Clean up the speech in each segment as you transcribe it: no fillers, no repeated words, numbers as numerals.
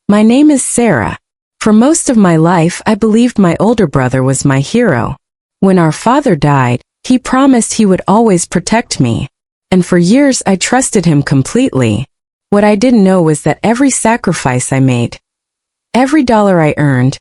My name is Sarah. For most of my life, I believed my older brother was my hero. When our father died, he promised he would always protect me. And for years I trusted him completely. What I didn't know was that every sacrifice I made, every dollar I earned,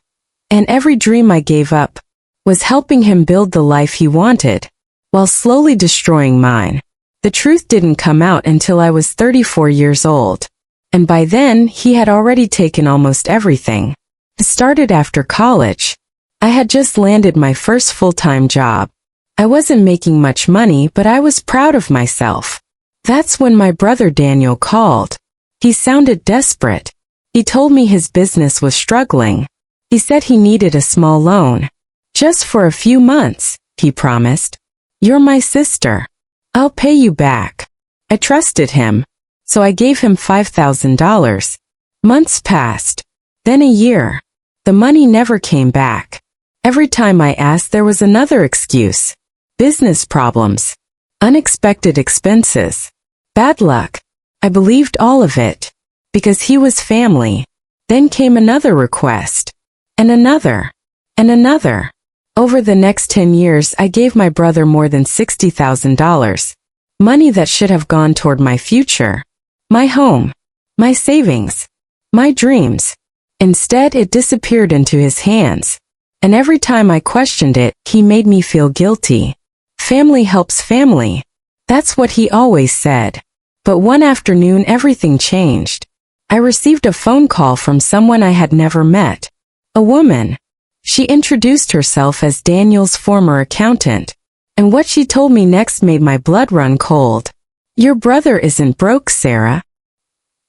and every dream I gave up, was helping him build the life he wanted, while slowly destroying mine. The truth didn't come out until I was 34 years old. And by then, he had already taken almost everything. It started after college. I had just landed my first full-time job. I wasn't making much money, but I was proud of myself. That's when my brother Daniel called. He sounded desperate. He told me his business was struggling. He said he needed a small loan. Just for a few months, he promised. You're my sister. I'll pay you back. I trusted him, so I gave him $5,000. Months passed. Then a year. The money never came back. Every time I asked, there was another excuse. Business problems. Unexpected expenses. Bad luck. I believed all of it. Because he was family. Then came another request. And another. And another. Over the next 10 years, I gave my brother more than $60,000. Money that should have gone toward my future. My home. My savings. My dreams. Instead, it disappeared into his hands. And every time I questioned it, he made me feel guilty. Family helps family. That's what he always said. But one afternoon, everything changed. I received a phone call from someone I had never met. A woman. She introduced herself as Daniel's former accountant. And what she told me next made my blood run cold. Your brother isn't broke, Sarah.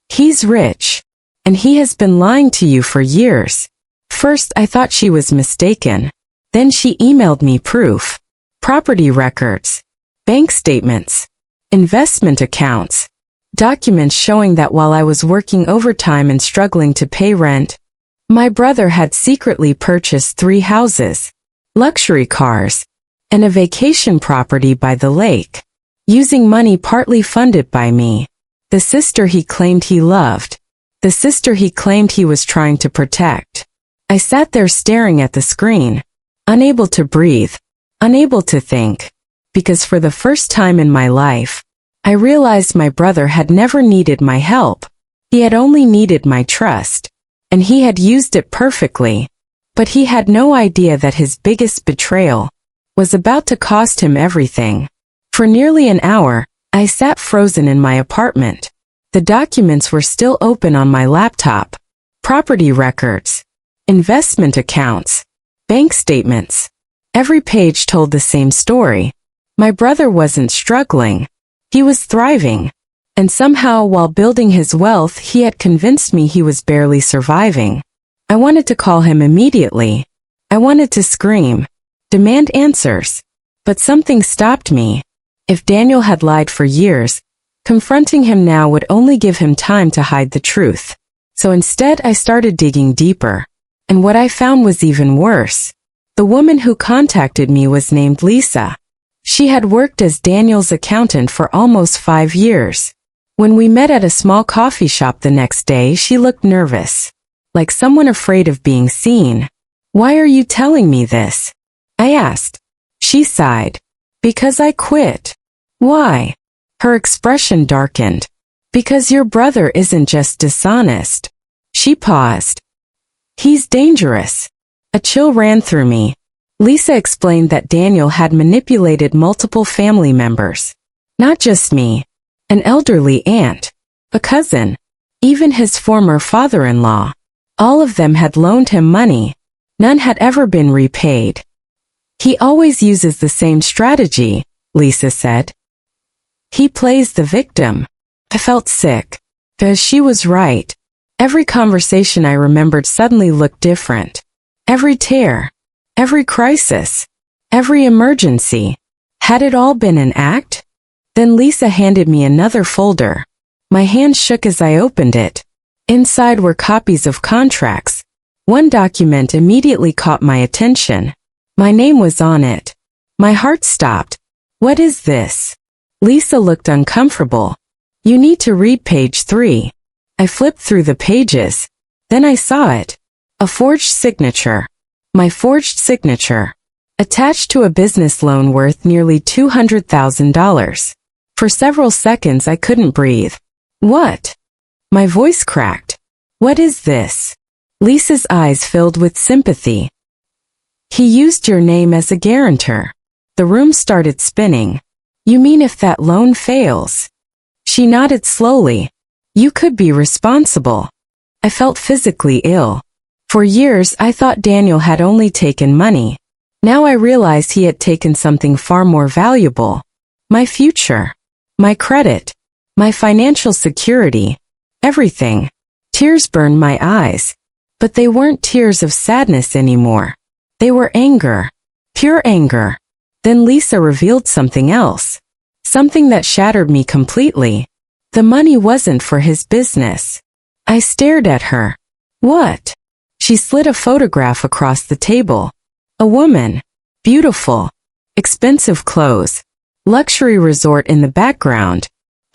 He's rich. And he has been lying to you for years. First, I thought she was mistaken. Then she emailed me proof. Property records. Bank statements. Investment accounts. Documents showing that while I was working overtime and struggling to pay rent, my brother had secretly purchased 3 houses, luxury cars, and a vacation property by the lake, using money partly funded by me, the sister he claimed he loved, the sister he claimed he was trying to protect. I sat there staring at the screen, unable to breathe, unable to think, because for the first time in my life, I realized my brother had never needed my help. He had only needed my trust. And he had used it perfectly. But he had no idea that his biggest betrayal was about to cost him everything. For nearly an hour, I sat frozen in my apartment. The documents were still open on my laptop. Property records, investment accounts, bank statements. Every page told the same story. My brother wasn't struggling. He was thriving. And somehow, while building his wealth, he had convinced me he was barely surviving. I wanted to call him immediately. I wanted to scream, demand answers. But something stopped me. If Daniel had lied for years, confronting him now would only give him time to hide the truth. So instead, I started digging deeper. And what I found was even worse. The woman who contacted me was named Lisa. She had worked as Daniel's accountant for almost 5 years. When we met at a small coffee shop the next day, she looked nervous, like someone afraid of being seen. Why are you telling me this? I asked. She sighed. Because I quit. Why? Her expression darkened. Because your brother isn't just dishonest. She paused. He's dangerous. A chill ran through me. Lisa explained that Daniel had manipulated multiple family members. Not just me. An elderly aunt, a cousin, even his former father-in-law. All of them had loaned him money. None had ever been repaid. He always uses the same strategy, Lisa said. He plays the victim. I felt sick. Because she was right. Every conversation I remembered suddenly looked different. Every tear. Every crisis. Every emergency. Had it all been an act? Then Lisa handed me another folder. My hand shook as I opened it. Inside were copies of contracts. One document immediately caught my attention. My name was on it. My heart stopped. What is this? Lisa looked uncomfortable. You need to read page 3. I flipped through the pages. Then I saw it. A forged signature. My forged signature. Attached to a business loan worth nearly $200,000. For several seconds I couldn't breathe. What? My voice cracked. What is this? Lisa's eyes filled with sympathy. He used your name as a guarantor. The room started spinning. You mean if that loan fails? She nodded slowly. You could be responsible. I felt physically ill. For years I thought Daniel had only taken money. Now I realized he had taken something far more valuable. My future. My credit. My financial security. Everything. Tears burned my eyes. But they weren't tears of sadness anymore. They were anger. Pure anger. Then Lisa revealed something else. Something that shattered me completely. The money wasn't for his business. I stared at her. What? She slid a photograph across the table. A woman. Beautiful. Expensive clothes. Luxury resort in the background.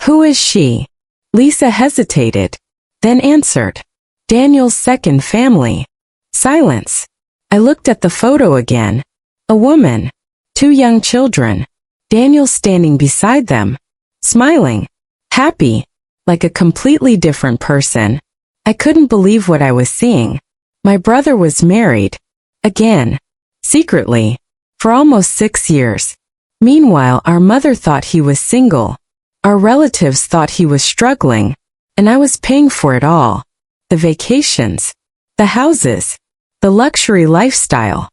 Who is she? Lisa hesitated. Then answered. Daniel's second family. Silence. I looked at the photo again. A woman. 2 young children. Daniel standing beside them. Smiling. Happy. Like a completely different person. I couldn't believe what I was seeing. My brother was married. Again. Secretly. For almost 6 years. Meanwhile, our mother thought he was single. Our relatives thought he was struggling. And I was paying for it all. The vacations. The houses. The luxury lifestyle.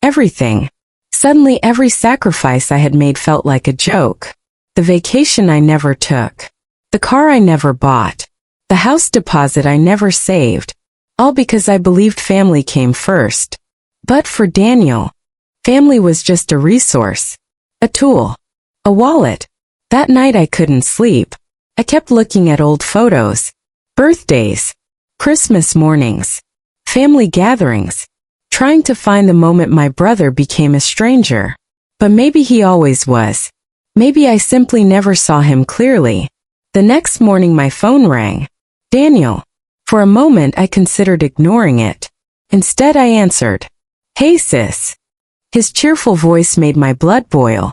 Everything. Suddenly every sacrifice I had made felt like a joke. The vacation I never took. The car I never bought. The house deposit I never saved. All because I believed family came first. But for Daniel, family was just a resource. A tool. A wallet. That night I couldn't sleep. I kept looking at old photos. Birthdays. Christmas mornings. Family gatherings. Trying to find the moment my brother became a stranger. But maybe he always was. Maybe I simply never saw him clearly. The next morning my phone rang. Daniel. For a moment I considered ignoring it. Instead I answered. Hey sis. His cheerful voice made my blood boil.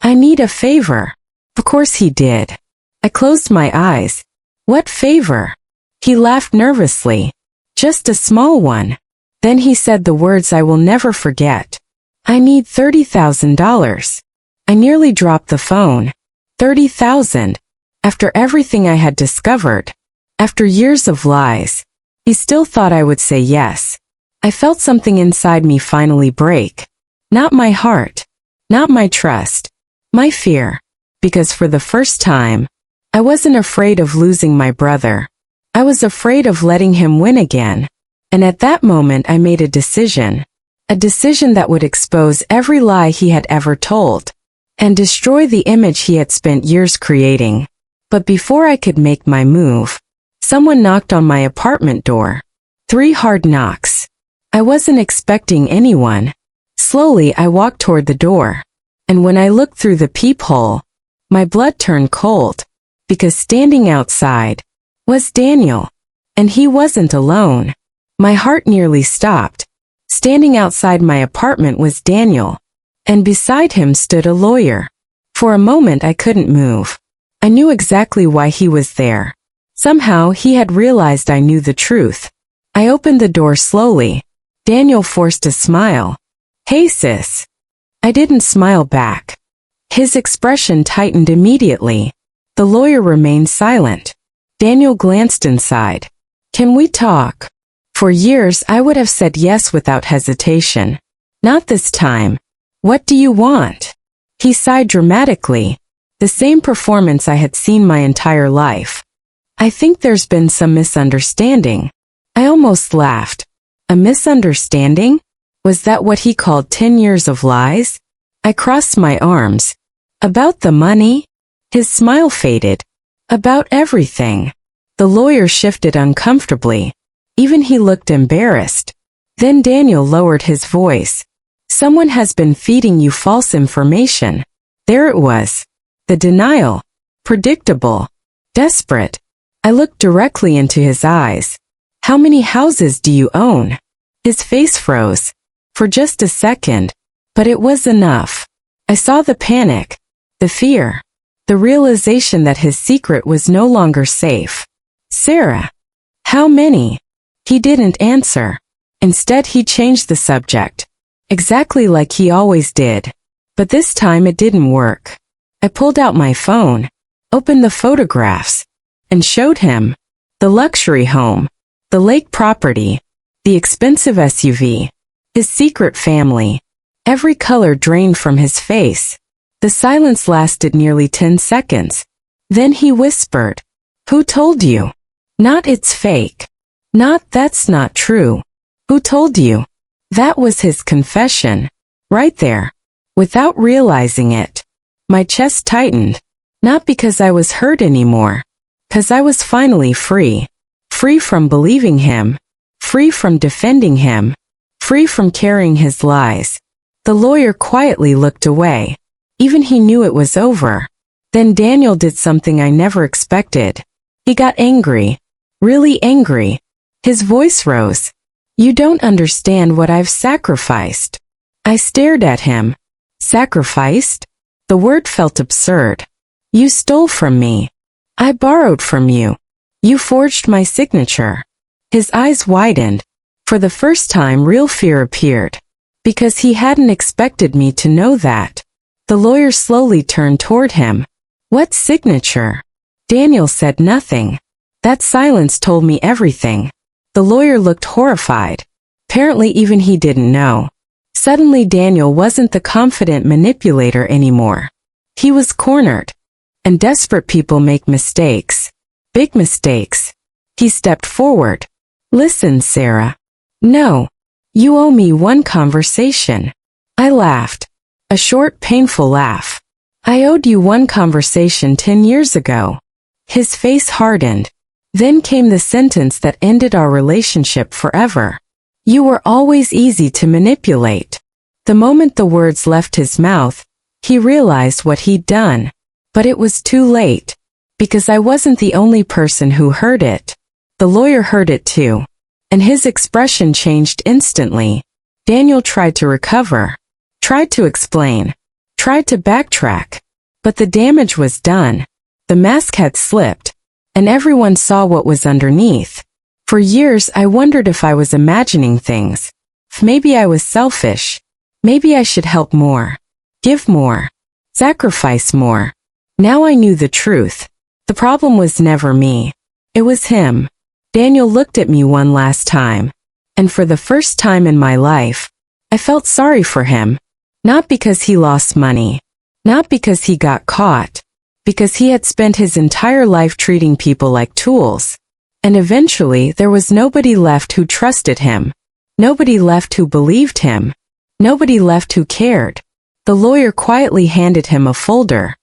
I need a favor. Of course he did. I closed my eyes. What favor? He laughed nervously. Just a small one. Then he said the words I will never forget. I need $30,000. I nearly dropped the phone. 30,000. After everything I had discovered. After years of lies. He still thought I would say yes. I felt something inside me finally break. Not my heart. Not my trust. My fear. Because for the first time, I wasn't afraid of losing my brother. I was afraid of letting him win again. And at that moment I made a decision. A decision that would expose every lie he had ever told. And destroy the image he had spent years creating. But before I could make my move, someone knocked on my apartment door. 3 hard knocks. I wasn't expecting anyone. Slowly I walked toward the door. And when I looked through the peephole, my blood turned cold. Because standing outside was Daniel. And he wasn't alone. My heart nearly stopped. Standing outside my apartment was Daniel. And beside him stood a lawyer. For a moment I couldn't move. I knew exactly why he was there. Somehow he had realized I knew the truth. I opened the door slowly. Daniel forced a smile. Hey sis. I didn't smile back. His expression tightened immediately. The lawyer remained silent. Daniel glanced inside. Can we talk? For years I would have said yes without hesitation. Not this time. What do you want? He sighed dramatically. The same performance I had seen my entire life. I think there's been some misunderstanding. I almost laughed. A misunderstanding? Was that what he called 10 years of lies? I crossed my arms. About the money? His smile faded. About everything. The lawyer shifted uncomfortably. Even he looked embarrassed. Then Daniel lowered his voice. Someone has been feeding you false information. There it was. The denial. Predictable. Desperate. I looked directly into his eyes. How many houses do you own? His face froze. For just a second. But it was enough. I saw the panic, the fear, the realization that his secret was no longer safe. Sarah. How many? He didn't answer. Instead, he changed the subject. Exactly like he always did. But this time it didn't work. I pulled out my phone, opened the photographs, and showed him. The luxury home, the lake property, the expensive SUV, his secret family. Every color drained from his face. The silence lasted nearly 10 seconds. Then he whispered, "Who told you?" Not "it's fake." Not "that's not true." Who told you? That was his confession. Right there. Without realizing it. My chest tightened. Not because I was hurt anymore. 'Cause I was finally free. Free from believing him. Free from defending him. Free from carrying his lies. The lawyer quietly looked away. Even he knew it was over. Then Daniel did something I never expected. He got angry. Really angry. His voice rose. "You don't understand what I've sacrificed." I stared at him. Sacrificed? The word felt absurd. "You stole from me. I borrowed from you. You forged my signature." His eyes widened. For the first time, real fear appeared. Because he hadn't expected me to know that. The lawyer slowly turned toward him. "What signature?" Daniel said nothing. That silence told me everything. The lawyer looked horrified. Apparently even he didn't know. Suddenly Daniel wasn't the confident manipulator anymore. He was cornered. And desperate people make mistakes. Big mistakes. He stepped forward. "Listen, Sarah. No. You owe me one conversation." I laughed. A short, painful laugh. "I owed you one conversation 10 years ago." His face hardened. Then came the sentence that ended our relationship forever. "You were always easy to manipulate." The moment the words left his mouth, he realized what he'd done. But it was too late. Because I wasn't the only person who heard it. The lawyer heard it too. And his expression changed instantly. Daniel tried to recover. Tried to explain. Tried to backtrack. But the damage was done. The mask had slipped. And everyone saw what was underneath. For years I wondered if I was imagining things. If maybe I was selfish. Maybe I should help more. Give more. Sacrifice more. Now I knew the truth. The problem was never me. It was him. Daniel looked at me one last time. And for the first time in my life, I felt sorry for him. Not because he lost money. Not because he got caught. Because he had spent his entire life treating people like tools. And eventually there was nobody left who trusted him. Nobody left who believed him. Nobody left who cared. The lawyer quietly handed him a folder.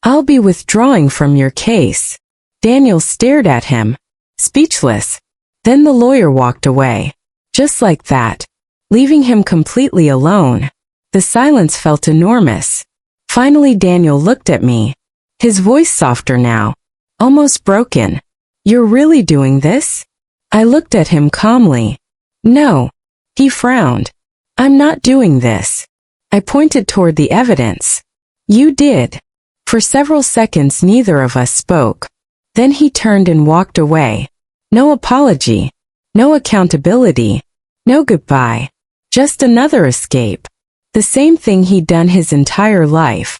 "I'll be withdrawing from your case." Daniel stared at him, speechless. Then the lawyer walked away. Just like that. Leaving him completely alone. The silence felt enormous. Finally Daniel looked at me. His voice softer now. Almost broken. "You're really doing this?" I looked at him calmly. "No." He frowned. "I'm not doing this." I pointed toward the evidence. "You did." For several seconds neither of us spoke. Then he turned and walked away. No apology. No accountability. No goodbye. Just another escape. The same thing he'd done his entire life.